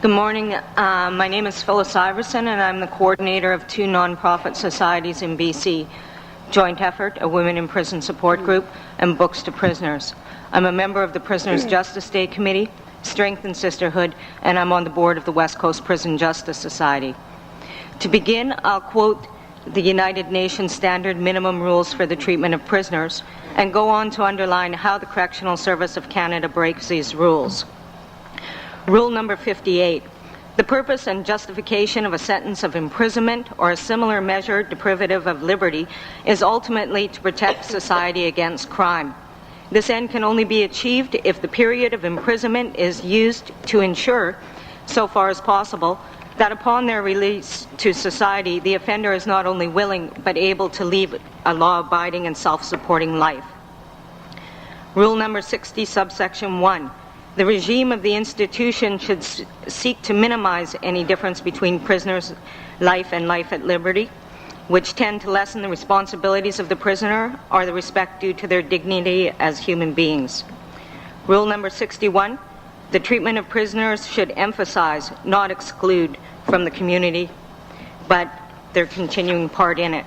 Good morning. My name is Phyllis Iverson, and I'm the coordinator of two nonprofit societies in BC, Joint Effort, a Women in Prison support group, and Books to Prisoners. I'm a member of the Prisoners' Justice Day Committee, Strength and Sisterhood, and I'm on the board of the West Coast Prison Justice Society. To begin, I'll quote the United Nations Standard Minimum Rules for the Treatment of Prisoners and go on to underline how the Correctional Service of Canada breaks these rules. Rule number 58. The purpose and justification of a sentence of imprisonment or a similar measure deprivative of liberty is ultimately to protect society against crime. This end can only be achieved if the period of imprisonment is used to ensure, so far as possible, that upon their release to society, the offender is not only willing but able to lead a law-abiding and self-supporting life. Rule number 60, subsection 1. The regime of the institution should seek to minimize any difference between prisoners' life and life at liberty, which tend to lessen the responsibilities of the prisoner or the respect due to their dignity as human beings. Rule number 61. The treatment of prisoners should emphasize, not exclude, from the community, but their continuing part in it.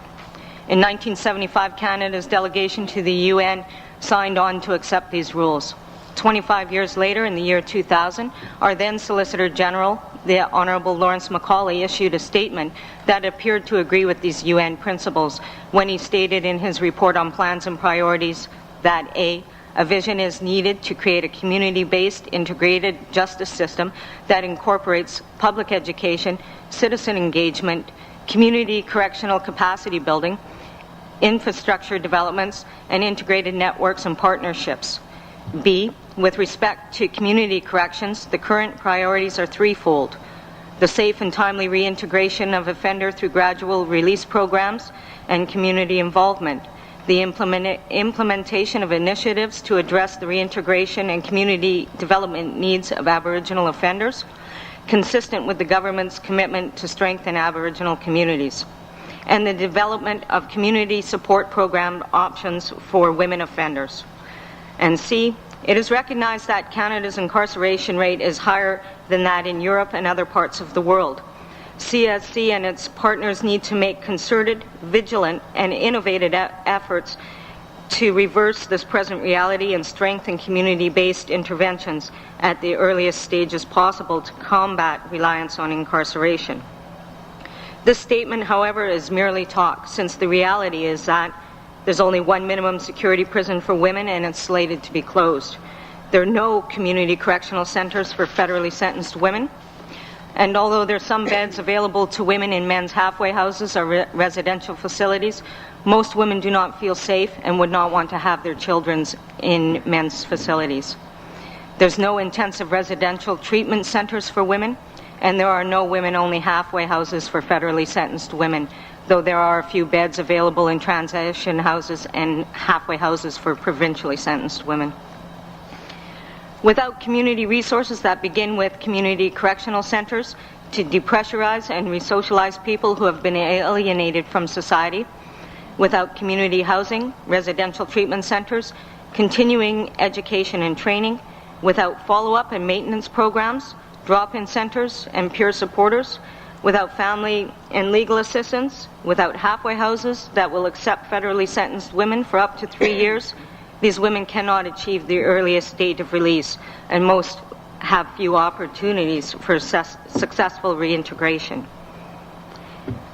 In 1975, Canada's delegation to the UN signed on to accept these rules. 25 years later, in the year 2000, our then Solicitor General, the Honourable Lawrence Macaulay, issued a statement that appeared to agree with these UN principles when he stated in his report on plans and priorities that a vision is needed to create a community-based integrated justice system that incorporates public education, citizen engagement, community correctional capacity building, infrastructure developments, and integrated networks and partnerships. B, with respect to community corrections, the current priorities are threefold: the safe and timely reintegration of offender through gradual release programs and community involvement, the implementation of initiatives to address the reintegration and community development needs of Aboriginal offenders, consistent with the government's commitment to strengthen Aboriginal communities, and the development of community support program options for women offenders. And C, it is recognized that Canada's incarceration rate is higher than that in Europe and other parts of the world. CHRC and its partners need to make concerted, vigilant, and innovative efforts to reverse this present reality and strengthen community-based interventions at the earliest stages possible to combat reliance on incarceration. This statement, however, is merely talk, since the reality is that there's only one minimum security prison for women, and it's slated to be closed. There are no community correctional centres for federally sentenced women. And although there are some beds available to women in men's halfway houses or residential facilities, most women do not feel safe and would not want to have their children in men's facilities. There's no intensive residential treatment centres for women, and there are no women-only halfway houses for federally sentenced women, though there are a few beds available in transition houses and halfway houses for provincially sentenced women. Without community resources that begin with community correctional centres to depressurize and resocialize people who have been alienated from society, without community housing, residential treatment centres, continuing education and training, without follow-up and maintenance programs, drop-in centres and peer supporters, without family and legal assistance, without halfway houses that will accept federally sentenced women for up to 3 years, these women cannot achieve the earliest date of release, and most have few opportunities for successful reintegration.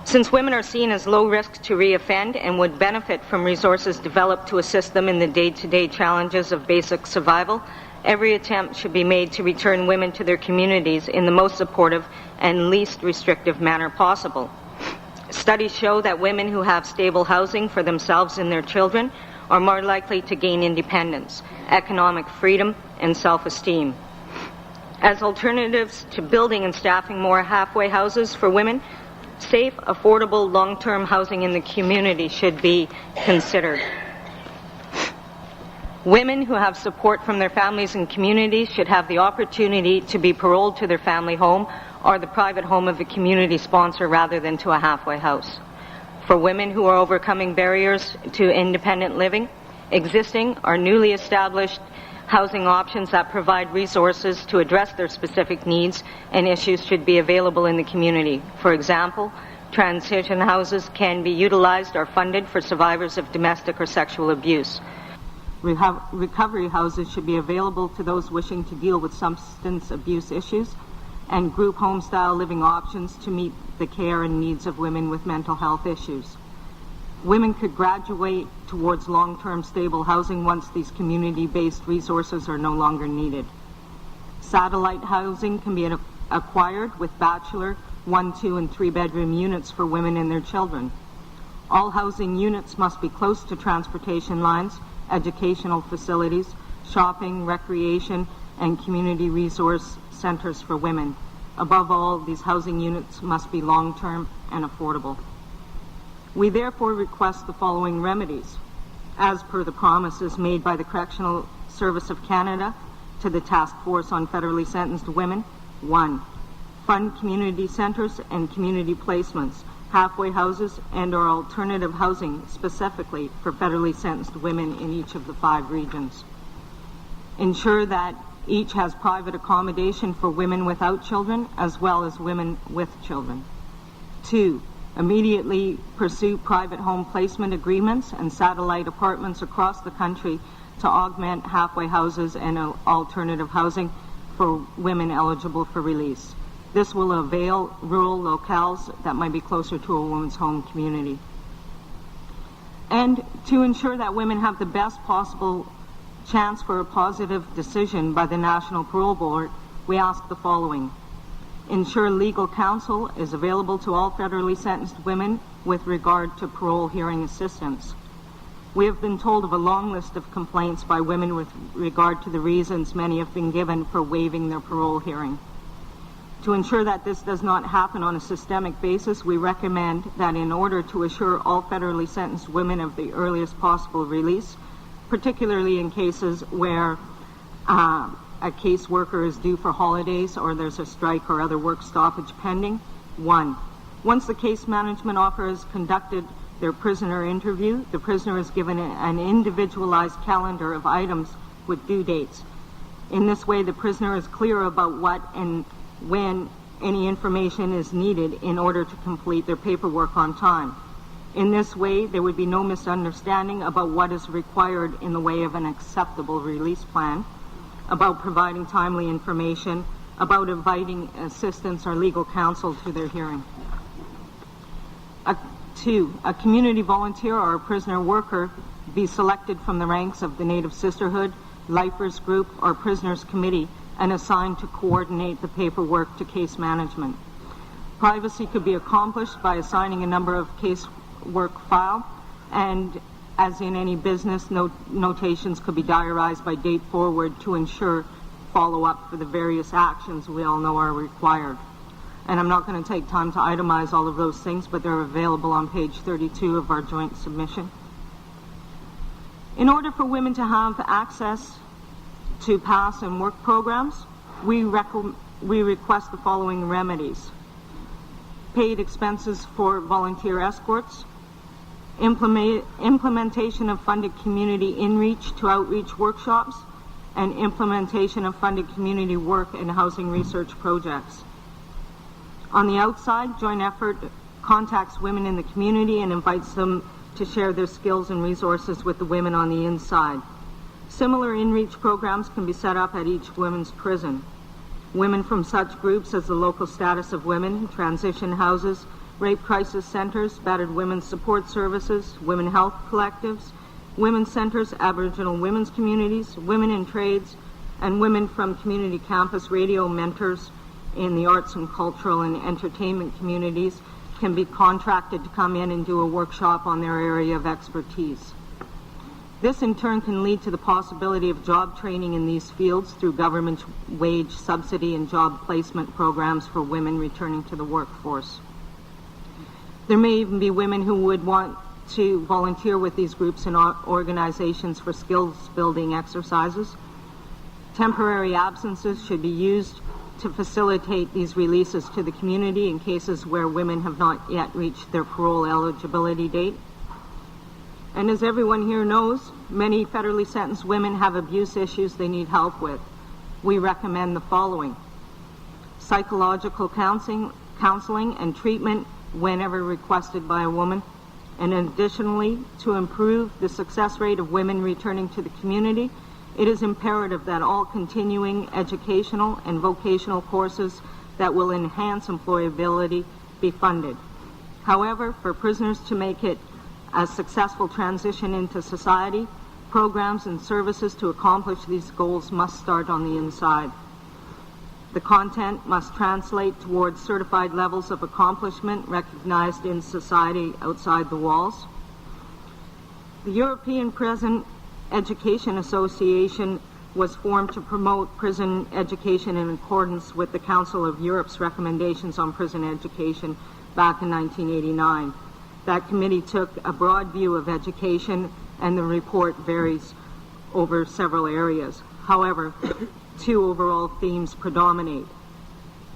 Since women are seen as low risk to reoffend and would benefit from resources developed to assist them in the day-to-day challenges of basic survival, every attempt should be made to return women to their communities in the most supportive and least restrictive manner possible. Studies show that women who have stable housing for themselves and their children are more likely to gain independence, economic freedom, and self-esteem. As alternatives to building and staffing more halfway houses for women, safe, affordable, long-term housing in the community should be considered. Women who have support from their families and communities should have the opportunity to be paroled to their family home or the private home of a community sponsor rather than to a halfway house. For women who are overcoming barriers to independent living, existing or newly established Housing options that provide resources to address their specific needs and issues should be available in the community. For example, transition houses can be utilized or funded for survivors of domestic or sexual abuse. Recovery houses should be available to those wishing to deal with substance abuse issues, and group home-style living options to meet the care and needs of women with mental health issues. Women could graduate towards long-term stable housing once these community-based resources are no longer needed. Satellite housing can be acquired with bachelor, 1, 2, and 3-bedroom units for women and their children. All housing units must be close to transportation lines, educational facilities, shopping, recreation, and community resource centers for women. Above all, these housing units must be long-term and affordable. We therefore request the following remedies, as per the promises made by the Correctional Service of Canada to the Task Force on Federally Sentenced Women. 1. Fund community centers and community placements, halfway houses and/or alternative housing specifically for federally sentenced women in each of the 5 regions. Ensure that each has private accommodation for women without children as well as women with children. 2. Immediately pursue private home placement agreements and satellite apartments across the country to augment halfway houses and alternative housing for women eligible for release. This will avail rural locales that might be closer to a woman's home community. And to ensure that women have the best possible chance for a positive decision by the National Parole Board, we ask the following. Ensure legal counsel is available to all federally sentenced women with regard to parole hearing assistance. We have been told of a long list of complaints by women with regard to the reasons many have been given for waiving their parole hearing. To ensure that this does not happen on a systemic basis, we recommend that in order to assure all federally sentenced women of the earliest possible release, particularly in cases where a caseworker is due for holidays or there's a strike or other work stoppage pending. 1. Once the case management officer has conducted their prisoner interview, the prisoner is given an individualized calendar of items with due dates. In this way, the prisoner is clear about what and when any information is needed in order to complete their paperwork on time. In this way, there would be no misunderstanding about what is required in the way of an acceptable release plan, about providing timely information, about inviting assistance or legal counsel to their hearing. 2. A community volunteer or a prisoner worker be selected from the ranks of the Native Sisterhood, Lifers Group, or Prisoners Committee and assigned to coordinate the paperwork to case management. Privacy could be accomplished by assigning a number of casework file, and as in any business, notations could be diarized by date forward to ensure follow-up for the various actions we all know are required. And I'm not going to take time to itemize all of those things, but they're available on page 32 of our joint submission. In order for women to have access to pass and work programs, we request the following remedies. Paid expenses for volunteer escorts, implementation of funded community in-reach to outreach workshops, and implementation of funded community work and housing research projects. On the outside, Joint Effort contacts women in the community and invites them to share their skills and resources with the women on the inside. Similar in-reach programs can be set up at each women's prison. Women from such groups as the Local Status of Women, Transition Houses, Rape Crisis Centers, Battered Women's Support Services, Women Health Collectives, Women's Centers, Aboriginal Women's Communities, Women in Trades, and women from community campus radio mentors in the arts and cultural and entertainment communities can be contracted to come in and do a workshop on their area of expertise. This in turn can lead to the possibility of job training in these fields through government wage subsidy and job placement programs for women returning to the workforce. There may even be women who would want to volunteer with these groups and organizations for skills building exercises. Temporary absences should be used to facilitate these releases to the community in cases where women have not yet reached their parole eligibility date. And as everyone here knows, many federally sentenced women have abuse issues they need help with. We recommend the following: psychological counseling and treatment whenever requested by a woman, and additionally, to improve the success rate of women returning to the community, it is imperative that all continuing educational and vocational courses that will enhance employability be funded. However, for prisoners to make it a successful transition into society, programs and services to accomplish these goals must start on the inside. The content must translate towards certified levels of accomplishment recognized in society outside the walls. The European Prison Education Association was formed to promote prison education in accordance with the Council of Europe's recommendations on prison education back in 1989. That committee took a broad view of education, and the report varies over several areas. However, two overall themes predominate.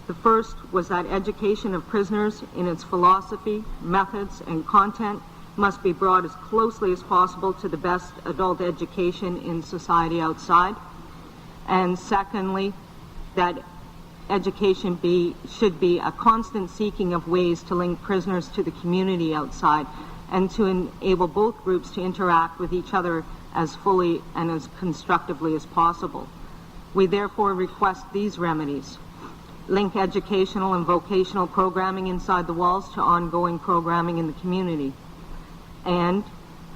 The first was that education of prisoners in its philosophy, methods, and content must be brought as closely as possible to the best adult education in society outside. And secondly, that education should be a constant seeking of ways to link prisoners to the community outside and to enable both groups to interact with each other as fully and as constructively as possible. We therefore request these remedies: link educational and vocational programming inside the walls to ongoing programming in the community, and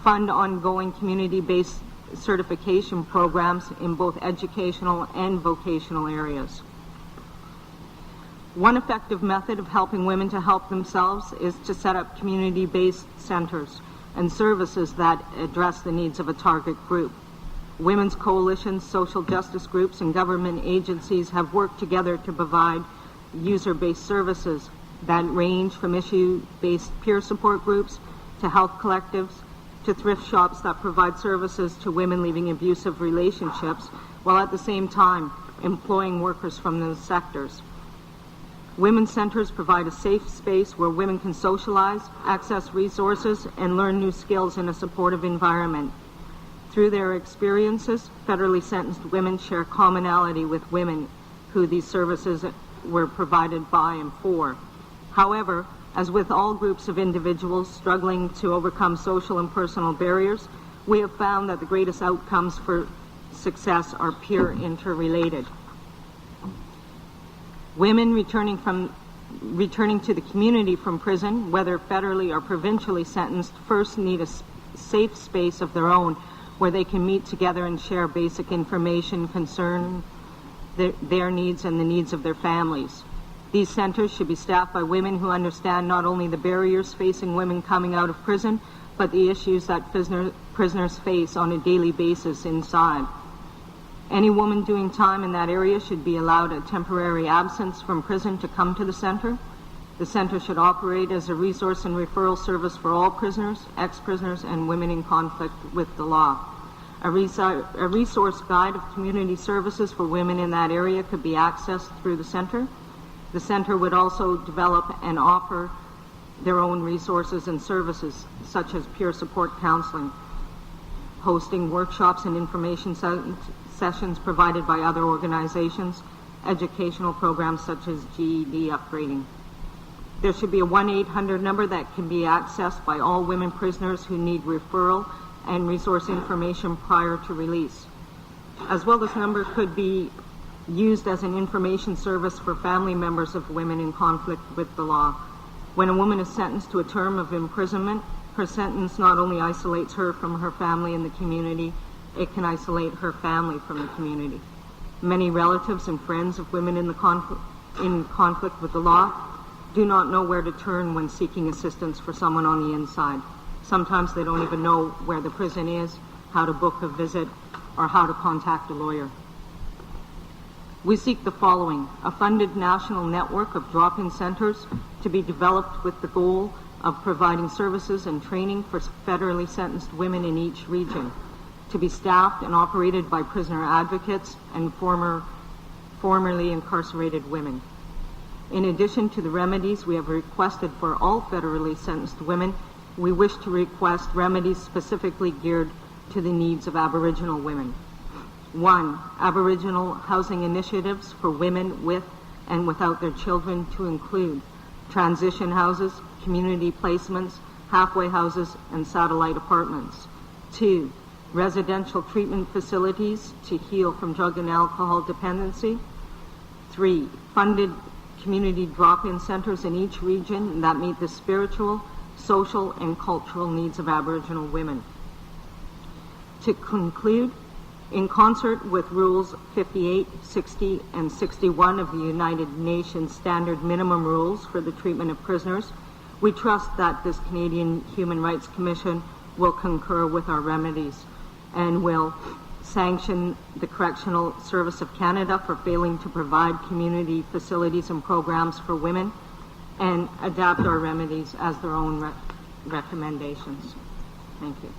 fund ongoing community-based certification programs in both educational and vocational areas. One effective method of helping women to help themselves is to set up community-based centers and services that address the needs of a target group. Women's coalitions, social justice groups, and government agencies have worked together to provide user-based services that range from issue-based peer support groups to health collectives to thrift shops that provide services to women leaving abusive relationships while at the same time employing workers from those sectors. Women's centers provide a safe space where women can socialize, access resources, and learn new skills in a supportive environment. Through their experiences, federally sentenced women share commonality with women who these services were provided by and for. However, as with all groups of individuals struggling to overcome social and personal barriers, we have found that the greatest outcomes for success are peer interrelated. Women returning to the community from prison, whether federally or provincially sentenced, first need a safe space of their own where they can meet together and share basic information concerning their needs and the needs of their families. These centers should be staffed by women who understand not only the barriers facing women coming out of prison, but the issues that prisoners face on a daily basis inside. Any woman doing time in that area should be allowed a temporary absence from prison to come to the center. The center should operate as a resource and referral service for all prisoners, ex-prisoners, and women in conflict with the law. A resource guide of community services for women in that area could be accessed through the center. The center would also develop and offer their own resources and services, such as peer support counseling, hosting workshops and information sessions provided by other organizations, educational programs such as GED upgrading. There should be a 1-800 number that can be accessed by all women prisoners who need referral and resource information prior to release. As well, this number could be used as an information service for family members of women in conflict with the law. When a woman is sentenced to a term of imprisonment, her sentence not only isolates her from her family and the community, it can isolate her family from the community. Many relatives and friends of women in conflict with the law do not know where to turn when seeking assistance for someone on the inside. Sometimes they don't even know where the prison is, how to book a visit, or how to contact a lawyer. We seek the following: a funded national network of drop-in centers to be developed with the goal of providing services and training for federally sentenced women in each region, to be staffed and operated by prisoner advocates and formerly incarcerated women. In addition to the remedies we have requested for all federally sentenced women, we wish to request remedies specifically geared to the needs of Aboriginal women. 1. Aboriginal housing initiatives for women with and without their children, to include transition houses, community placements, halfway houses, and satellite apartments. 2. Residential treatment facilities to heal from drug and alcohol dependency. 3. Funded community drop-in centers in each region that meet the spiritual, social, and cultural needs of Aboriginal women. To conclude, in concert with Rules 58, 60, and 61 of the United Nations Standard Minimum Rules for the Treatment of Prisoners, we trust that this Canadian Human Rights Commission will concur with our remedies and will sanction the Correctional Service of Canada for failing to provide community facilities and programs for women, and adapt our remedies as their own recommendations. Thank you.